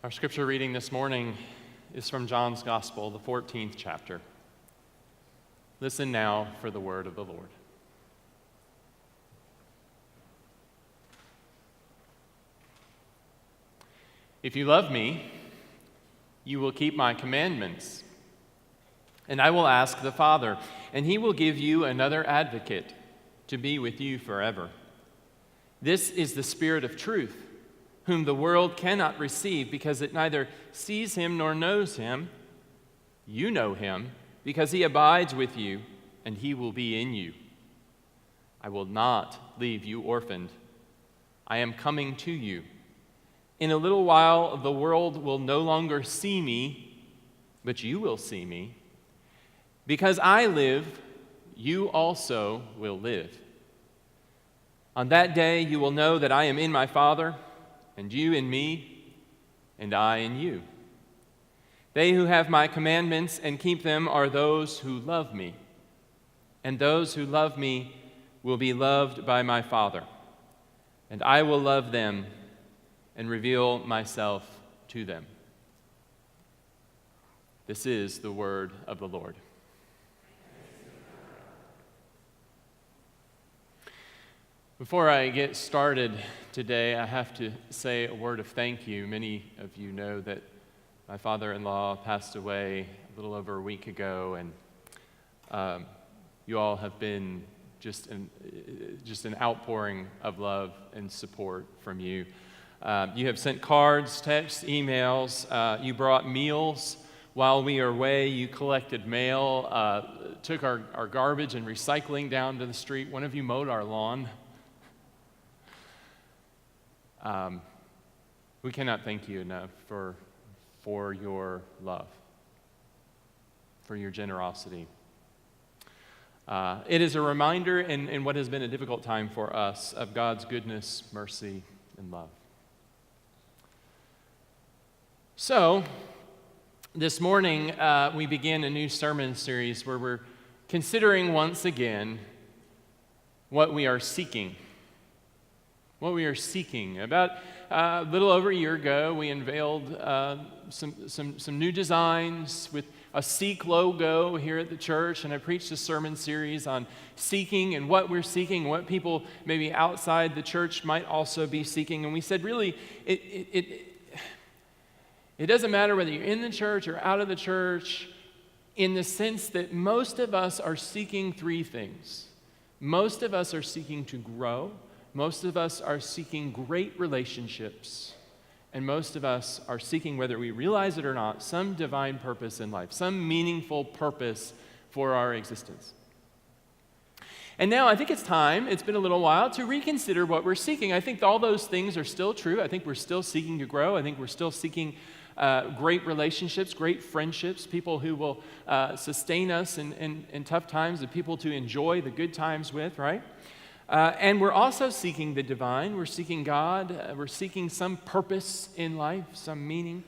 Our scripture reading this morning is from John's Gospel, the 14th chapter. Listen now for the word of the Lord. If you love me, you will keep my commandments. And I will ask the Father, and he will give you another advocate to be with you forever. This is the Spirit of truth, whom the world cannot receive because it neither sees him nor knows him. You know him because he abides with you, and he will be in you. I will not leave you orphaned. I am coming to you. In a little while, the world will no longer see me, but you will see me. Because I live, you also will live. On that day, you will know that I am in my Father, and you in me, and I in you. They who have my commandments and keep them are those who love me. And those who love me will be loved by my Father. And I will love them and reveal myself to them. This is the word of the Lord. Before I get started today, I have to say a word of thank you. Many of you know that my father-in-law passed away a little over a week ago, and you all have been just an outpouring of love and support from you. You have sent cards, texts, emails. You brought meals while we were away. You collected mail, took our garbage and recycling down to the street. One of you mowed our lawn. We cannot thank you enough for your love, for your generosity. It is a reminder in what has been a difficult time for us of God's goodness, mercy, and love. So, this morning we begin a new sermon series where we're considering once again what we are seeking. What we are seeking. About a little over a year ago, we unveiled some new designs with a Seek logo here at the church, and I preached a sermon series on seeking and what we're seeking, what people maybe outside the church might also be seeking. And we said, really, it doesn't matter whether you're in the church or out of the church, in the sense that most of us are seeking three things. Most of us are seeking to grow. Most of us are seeking great relationships, and most of us are seeking, whether we realize it or not, some divine purpose in life, some meaningful purpose for our existence. And now I think it's time, it's been a little while, to reconsider what we're seeking. I think all those things are still true. I think we're still seeking to grow. I think we're still seeking great relationships, great friendships, people who will sustain us in tough times, and people to enjoy the good times with, right? And we're also seeking the divine. We're seeking God. We're seeking some purpose in life, some meaning.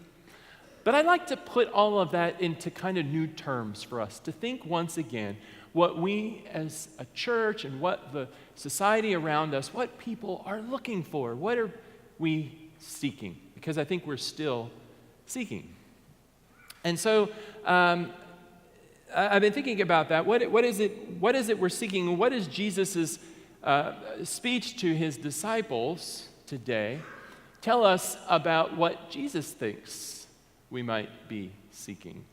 But I'd like to put all of that into kind of new terms for us, to think once again what we as a church and what the society around us, what people are looking for. What are we seeking? Because I think we're still seeking. And so I've been thinking about that. What is it we're seeking? What is Jesus's speech to his disciples today tell us about what Jesus thinks we might be seeking?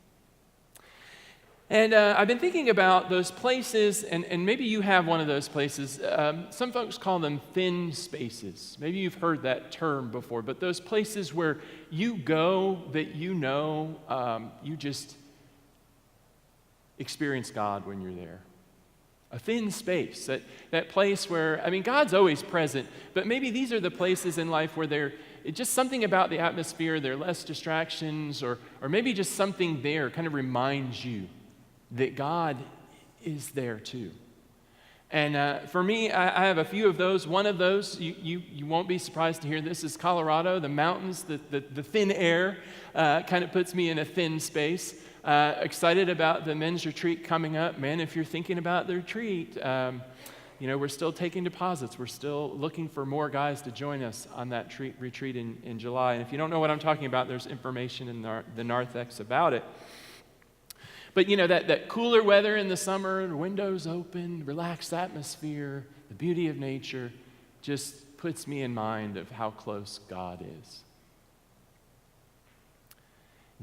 And I've been thinking about those places, and maybe you have one of those places. Some folks call them thin spaces. Maybe you've heard that term before, but those places where you go that you know you just experience God when you're there. A thin space, that place where, God's always present, but maybe these are the places in life where it's just something about the atmosphere, there are less distractions, or maybe just something there kind of reminds you that God is there too. And for me, I have a few of those. One of those, you won't be surprised to hear this, is Colorado. The mountains, the thin air kind of puts me in a thin space. Excited about the men's retreat coming up. Man, if you're thinking about the retreat, we're still taking deposits. We're still looking for more guys to join us on that retreat in July. And if you don't know what I'm talking about, there's information in the narthex about it. But that cooler weather in the summer, the windows open, relaxed atmosphere, the beauty of nature just puts me in mind of how close God is.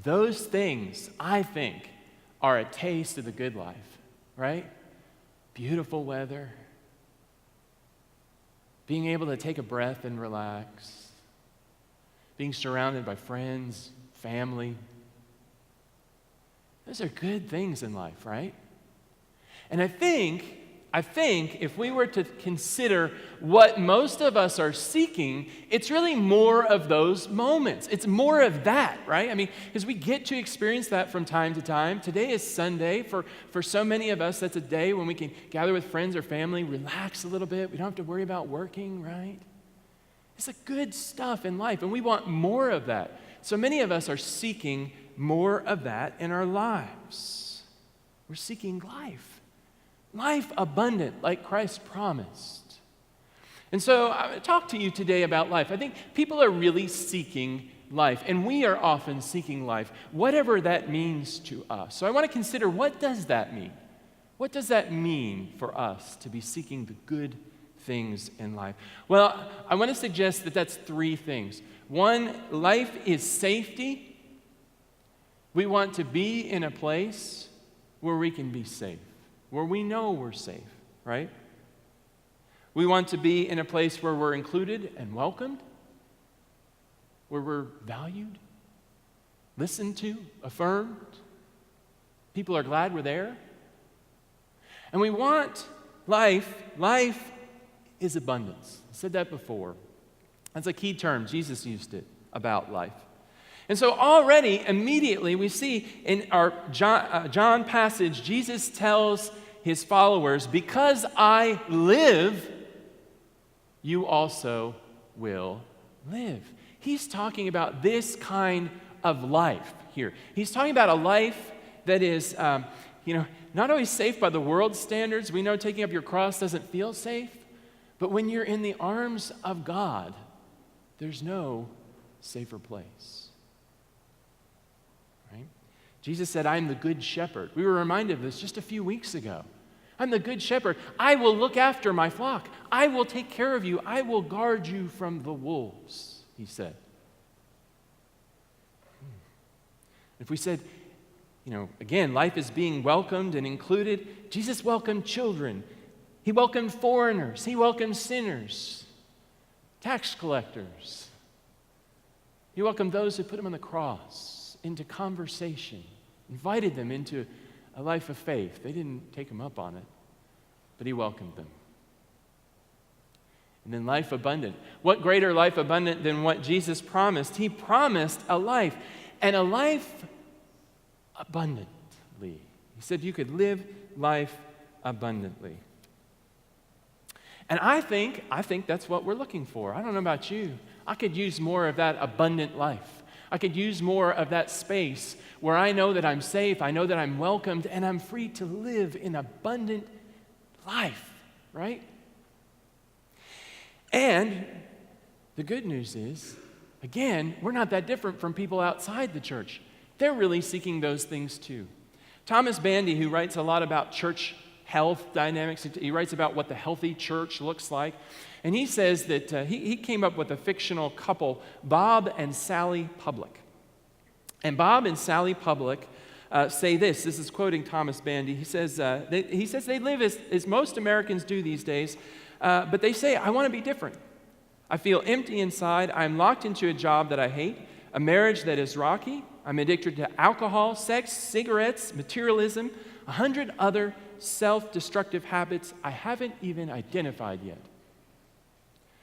Those things, I think, are a taste of the good life, right? Beautiful weather, being able to take a breath and relax, being surrounded by friends, family. Those are good things in life, right? And I think if we were to consider what most of us are seeking, it's really more of those moments. It's more of that, right? I mean, because we get to experience that from time to time. Today is Sunday. For so many of us, that's a day when we can gather with friends or family, relax a little bit. We don't have to worry about working, right? It's the good stuff in life, and we want more of that. So many of us are seeking more of that in our lives. We're seeking life abundant, like Christ promised. And so I want to talk to you today about life. I think people are really seeking life, and we are often seeking life, whatever that means to us. So I want to consider, what does that mean? What does that mean for us to be seeking the good things in life? Well, I want to suggest that that's three things. One, life is safety. We want to be in a place where we can be safe, where we know we're safe, right? We want to be in a place where we're included and welcomed, where we're valued, listened to, affirmed. People are glad we're there. And we want life. Life is abundance. I said that before. That's a key term. Jesus used it about life. And so already, immediately, we see in our John passage, Jesus tells his followers, because I live, you also will live. He's talking about this kind of life here. He's talking about a life that is, not always safe by the world's standards. We know taking up your cross doesn't feel safe. But when you're in the arms of God, there's no safer place. Right? Jesus said, I'm the good shepherd. We were reminded of this just a few weeks ago. I'm the good shepherd. I will look after my flock. I will take care of you. I will guard you from the wolves, he said. If we said, again, life is being welcomed and included, Jesus welcomed children. He welcomed foreigners. He welcomed sinners, tax collectors. He welcomed those who put him on the cross into conversation, invited them into a life of faith. They didn't take him up on it, but he welcomed them. And then life abundant. What greater life abundant than what Jesus promised? He promised a life, and a life abundantly. He said you could live life abundantly. And I think that's what we're looking for. I don't know about you. I could use more of that abundant life. I could use more of that space where I know that I'm safe, I know that I'm welcomed, and I'm free to live an abundant life, right? And the good news is, again, we're not that different from people outside the church. They're really seeking those things too. Thomas Bandy, who writes a lot about church health dynamics, he writes about what the healthy church looks like. And he says that he came up with a fictional couple, Bob and Sally Public. And Bob and Sally Public say this. This is quoting Thomas Bandy. He says they live as most Americans do these days, but they say, I want to be different. I feel empty inside. I'm locked into a job that I hate, a marriage that is rocky. I'm addicted to alcohol, sex, cigarettes, materialism, 100 other self-destructive habits I haven't even identified yet.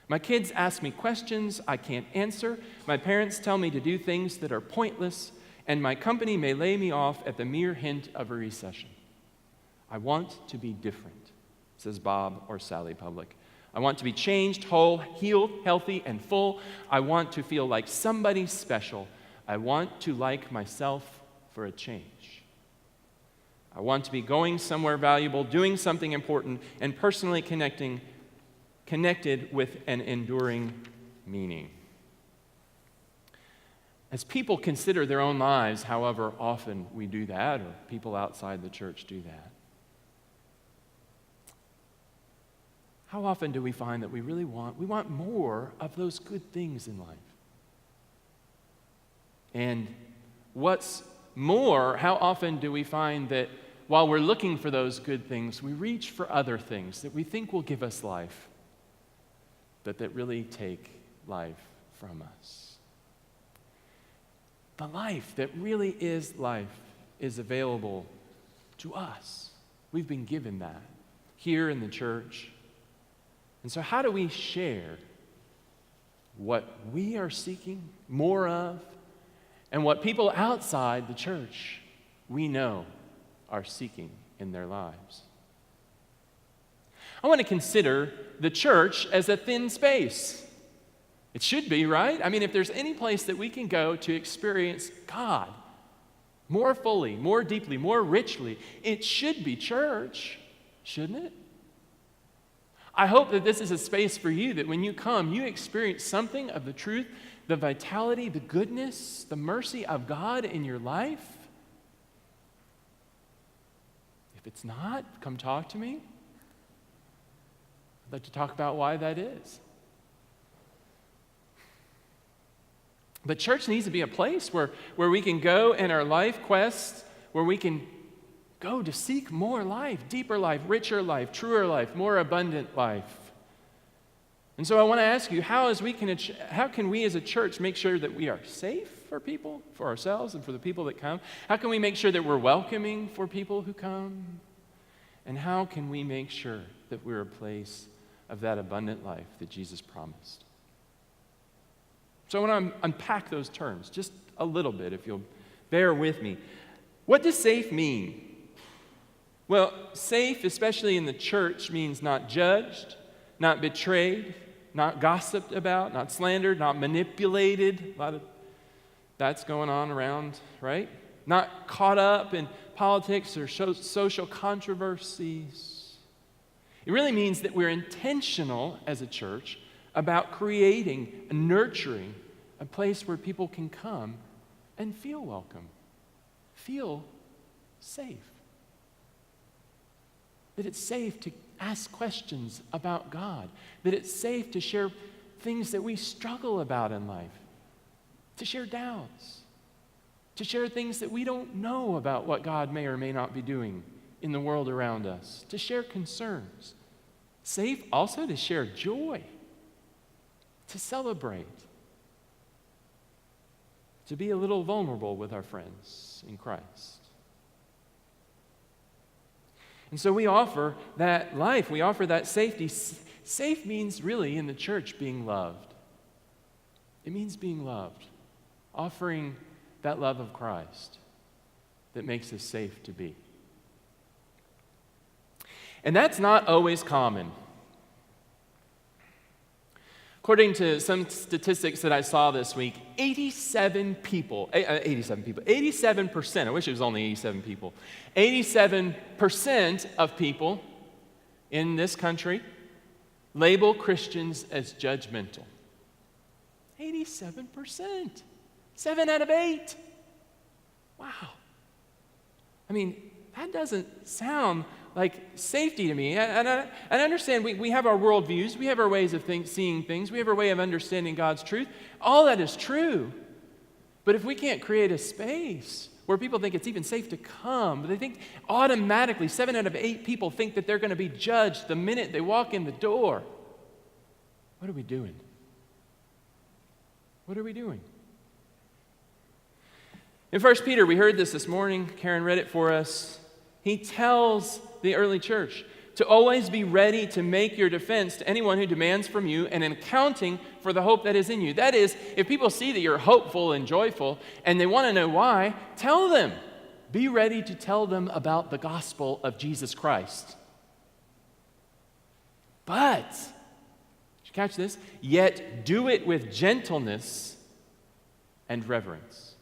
My kids ask me questions I can't answer. My parents tell me to do things that are pointless, and my company may lay me off at the mere hint of a recession. I want to be different, says Bob or Sally Public. I want to be changed, whole, healed, healthy, and full. I want to feel like somebody special. I want to like myself for a change. I want to be going somewhere valuable, doing something important, and personally connected with an enduring meaning. As people consider their own lives, however often we do that, or people outside the church do that, how often do we find that we want more of those good things in life? And what's more, how often do we find that while we're looking for those good things, we reach for other things that we think will give us life, but that really take life from us? The life that really is life is available to us. We've been given that here in the church. And so how do we share what we are seeking more of and what people outside the church we know are seeking in their lives? I want to consider the church as a thin space. It should be, right? I mean, if there's any place that we can go to experience God more fully, more deeply, more richly, it should be church, shouldn't it? I hope that this is a space for you, that when you come, you experience something of the truth, the vitality, the goodness, the mercy of God in your life. If it's not, come talk to me. I'd like to talk about why that is. But church needs to be a place where we can go in our life quest, where we can go to seek more life, deeper life, richer life, truer life, more abundant life. And so I want to ask you, how can we as a church make sure that we are safe for people, for ourselves, and for the people that come? How can we make sure that we're welcoming for people who come? And how can we make sure that we're a place of that abundant life that Jesus promised? So I want to unpack those terms just a little bit, if you'll bear with me. What does safe mean? Well, safe, especially in the church, means not judged, not betrayed, not gossiped about, not slandered, not manipulated. A lot of that's going on around, right? Not caught up in politics or social controversies. It really means that we're intentional as a church about creating and nurturing a place where people can come and feel welcome, feel safe. That it's safe to ask questions about God, that it's safe to share things that we struggle about in life, to share doubts, to share things that we don't know about what God may or may not be doing in the world around us, to share concerns. Safe also to share joy, to celebrate, to be a little vulnerable with our friends in Christ. And so we offer that life, we offer that safety. Safe means really in the church being loved. It means being loved, offering that love of Christ that makes us safe to be. And that's not always common. According to some statistics that I saw this week, 87%, I wish it was only 87 people, 87% of people in this country label Christians as judgmental. 87%. 7 out of 8. Wow. I mean, that doesn't sound like safety to me. And I understand we have our worldviews, we have our ways of seeing things, we have our way of understanding God's truth. All that is true. But if we can't create a space where people think it's even safe to come, they think automatically 7 out of 8 people think that they're going to be judged the minute they walk in the door. What are we doing? What are we doing? In 1 Peter, we heard this morning. Karen read it for us. He tells the early church to always be ready to make your defense to anyone who demands from you an accounting for the hope that is in you. That is, if people see that you're hopeful and joyful and they want to know why, tell them. Be ready to tell them about the gospel of Jesus Christ. But, did you catch this? Yet do it with gentleness and reverence.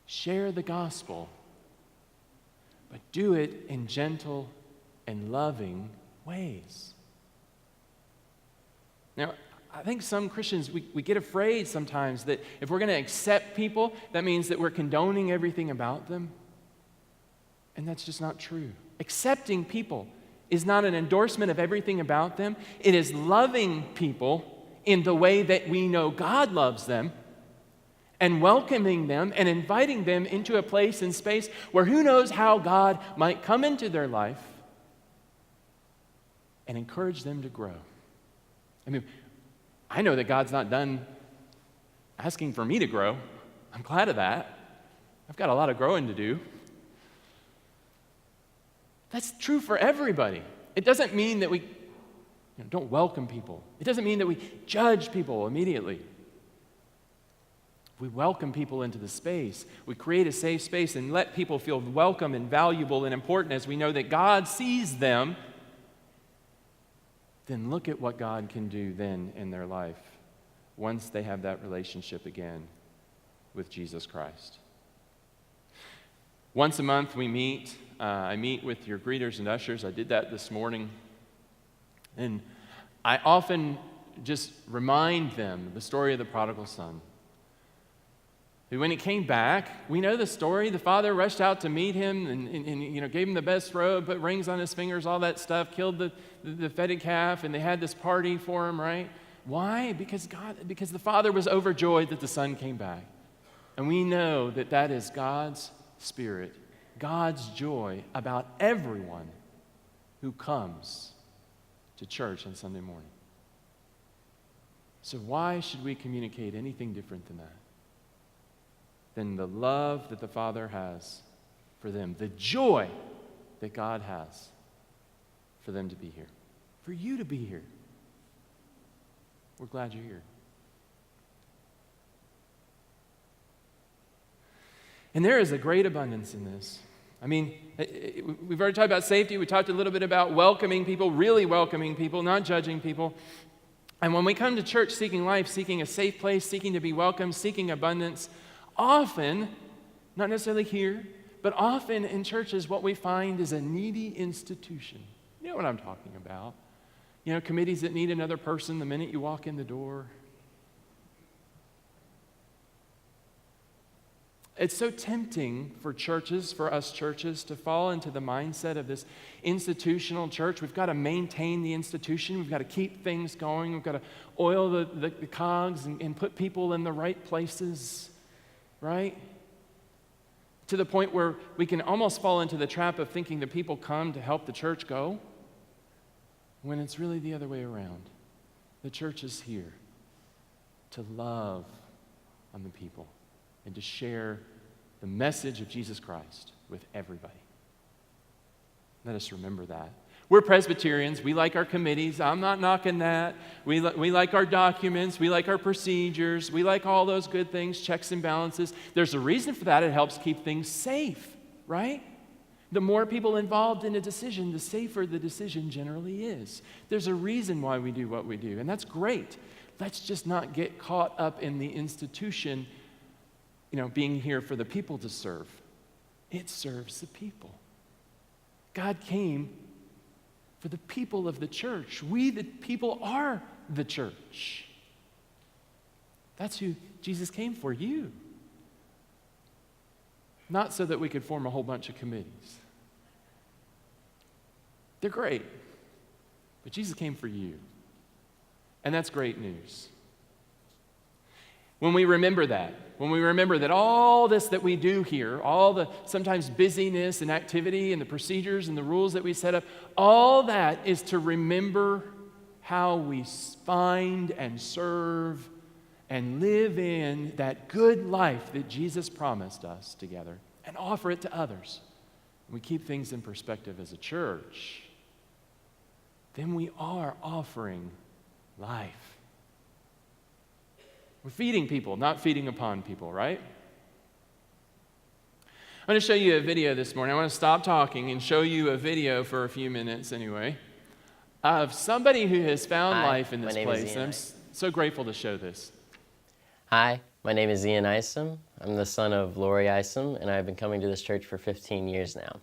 Share the gospel but do it in gentle and loving ways. Now, I think some Christians, we get afraid sometimes that if we're going to accept people, that means that we're condoning everything about them. And that's just not true. Accepting people is not an endorsement of everything about them. It is loving people in the way that we know God loves them, and welcoming them and inviting them into a place and space where who knows how God might come into their life and encourage them to grow. I mean, I know that God's not done asking for me to grow. I'm glad of that. I've got a lot of growing to do. That's true for everybody. It doesn't mean that we don't welcome people. It doesn't mean that we judge people immediately. We welcome people into the space. We create a safe space and let people feel welcome and valuable and important as we know that God sees them. Then look at what God can do then in their life once they have that relationship again with Jesus Christ. Once a month we meet. I meet with your greeters and ushers. I did that this morning. And I often just remind them the story of the prodigal son. When he came back, we know the story. The father rushed out to meet him and gave him the best robe, put rings on his fingers, all that stuff, killed the fatted calf, and they had this party for him, right? Why? Because the father was overjoyed that the son came back. And we know that that is God's Spirit, God's joy about everyone who comes to church on Sunday morning. So why should we communicate anything different than that? Than the love that the Father has for them, the joy that God has for them to be here, for you to be here. We're glad you're here. And there is a great abundance in this. I mean, we've already talked about safety. We talked a little bit about welcoming people, really welcoming people, not judging people. And when we come to church seeking life, seeking a safe place, seeking to be welcome, seeking abundance, often, not necessarily here, but often in churches, what we find is a needy institution. You know what I'm talking about. Committees that need another person the minute you walk in the door. It's so tempting for us churches, to fall into the mindset of this institutional church. We've got to maintain the institution. We've got to keep things going. We've got to oil the cogs and put people in the right places, right? To the point where we can almost fall into the trap of thinking that people come to help the church go, when it's really the other way around. The church is here to love on the people and to share the message of Jesus Christ with everybody. Let us remember that. We're Presbyterians. We like our committees. I'm not knocking that. We like our documents. We like our procedures. We like all those good things, checks and balances. There's a reason for that. It helps keep things safe, right? The more people involved in a decision, the safer the decision generally is. There's a reason why we do what we do, and that's great. Let's just not get caught up in the institution, being here for the people to serve. It serves the people. God came for the people of the church. We, the people, are the church. That's who Jesus came for, you. Not so that we could form a whole bunch of committees. They're great, but Jesus came for you. And that's great news. When we remember that all this that we do here, all the sometimes busyness and activity and the procedures and the rules that we set up, all that is to remember how we find and serve and live in that good life that Jesus promised us together and offer it to others. We keep things in perspective as a church. Then we are offering life. We're feeding people, not feeding upon people, right? I'm going to show you a video this morning. I want to stop talking and show you a video for a few minutes anyway of somebody who has found life in this place. And I'm so grateful to show this. Hi, my name is Ian Isom. I'm the son of Lori Isom, and I've been coming to this church for 15 years now.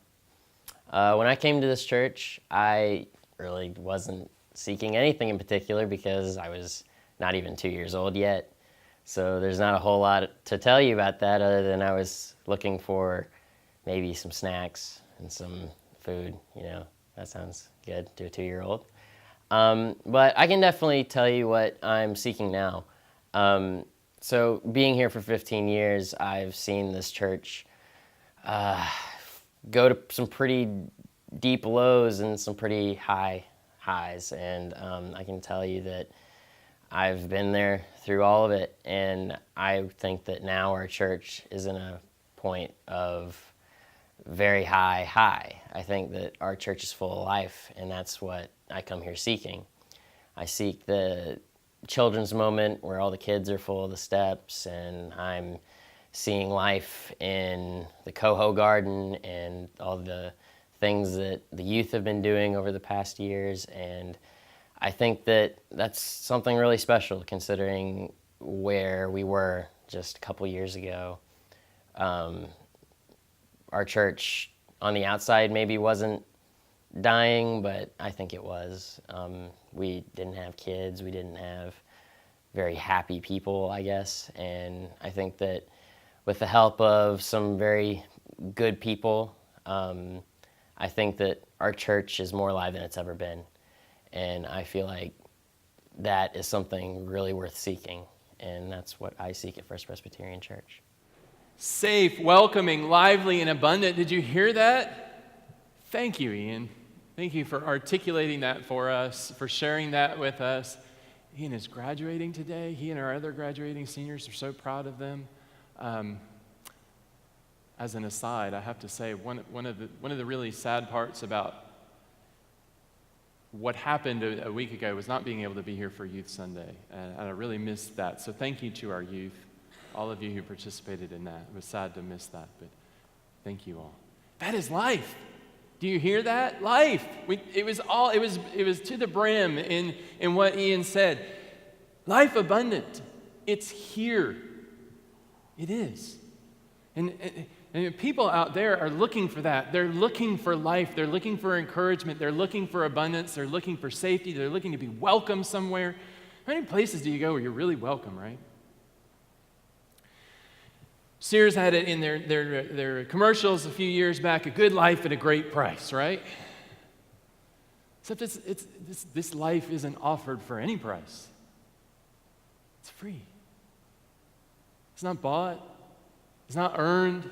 When I came to this church, I really wasn't seeking anything in particular because I was not even 2 years old yet. So there's not a whole lot to tell you about that other than I was looking for maybe some snacks and some food. That sounds good to a 2-year-old. But I can definitely tell you what I'm seeking now. So being here for 15 years, I've seen this church go to some pretty deep lows and some pretty high highs. And I can tell you that I've been there through all of it. And I think that now our church is in a point of very high. I think that our church is full of life, and that's what I come here seeking. I seek the children's moment where all the kids are full of the steps, and I'm seeing life in the coho garden and all the things that the youth have been doing over the past years. And I think that that's something really special considering where we were just a couple years ago. Our church on the outside maybe wasn't dying, but I think it was. We didn't have kids. We didn't have very happy people, I guess. And I think that with the help of some very good people, I think that our church is more alive than it's ever been. And I feel like that is something really worth seeking. And that's what I seek at First Presbyterian Church. Safe, welcoming, lively, and abundant. Did you hear that? Thank you, Ian. Thank you for articulating that for us, for sharing that with us. Ian is graduating today. He and our other graduating seniors are so proud of them. As an aside, I have to say one of the really sad parts about what happened a week ago was not being able to be here for Youth Sunday, and I really missed that. So thank you to our youth, all of you who participated in that. It was sad to miss that, but thank you all. That is life. Do you hear that? Life. It was to the brim in what Ian said. Life abundant. It's here. It is. And people out there are looking for that. They're looking for life. They're looking for encouragement. They're looking for abundance. They're looking for safety. They're looking to be welcome somewhere. How many places do you go where you're really welcome, right? Sears had it in their commercials a few years back, a good life at a great price, right? Except this life isn't offered for any price. It's free. It's not bought. It's not earned.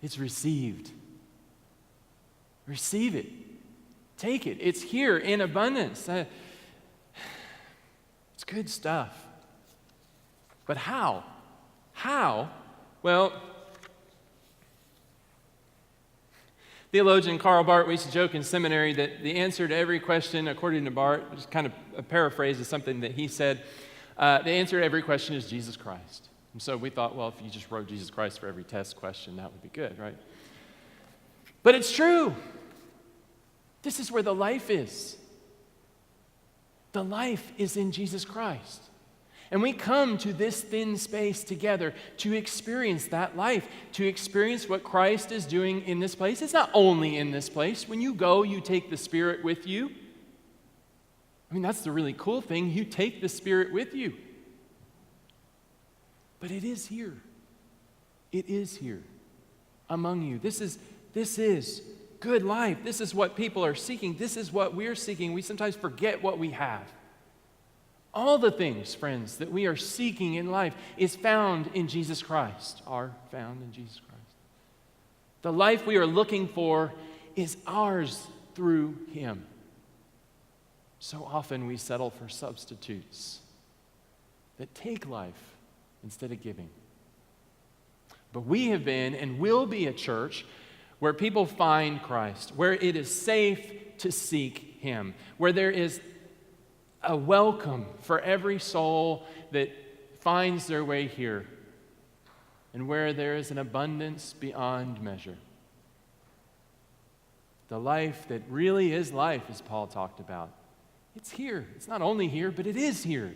It's received. Receive it. Take it. It's here in abundance. It's good stuff. But how? How? Well, theologian Karl Barth, we used to joke in seminary that the answer to every question, according to Barth, just kind of a paraphrase of something that he said, the answer to every question is Jesus Christ. And so we thought, well, if you just wrote Jesus Christ for every test question, that would be good, right? But it's true. This is where the life is. The life is in Jesus Christ. And we come to this thin space together to experience that life, to experience what Christ is doing in this place. It's not only in this place. When you go, you take the Spirit with you. I mean, that's the really cool thing. You take the Spirit with you. But it is here. It is here among you. This is good life. This is what people are seeking. This is what we're seeking. We sometimes forget what we have. All the things, friends, that we are seeking in life is found in Jesus Christ, are found in Jesus Christ. The life we are looking for is ours through Him. So often we settle for substitutes that take life instead of giving. But we have been and will be a church where people find Christ, where it is safe to seek Him, where there is a welcome for every soul that finds their way here, and where there is an abundance beyond measure. The life that really is life, as Paul talked about, it's here. It's not only here, but it is here.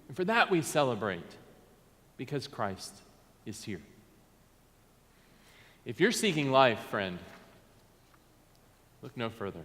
And for that we celebrate, because Christ is here. If you're seeking life, friend, Look no further.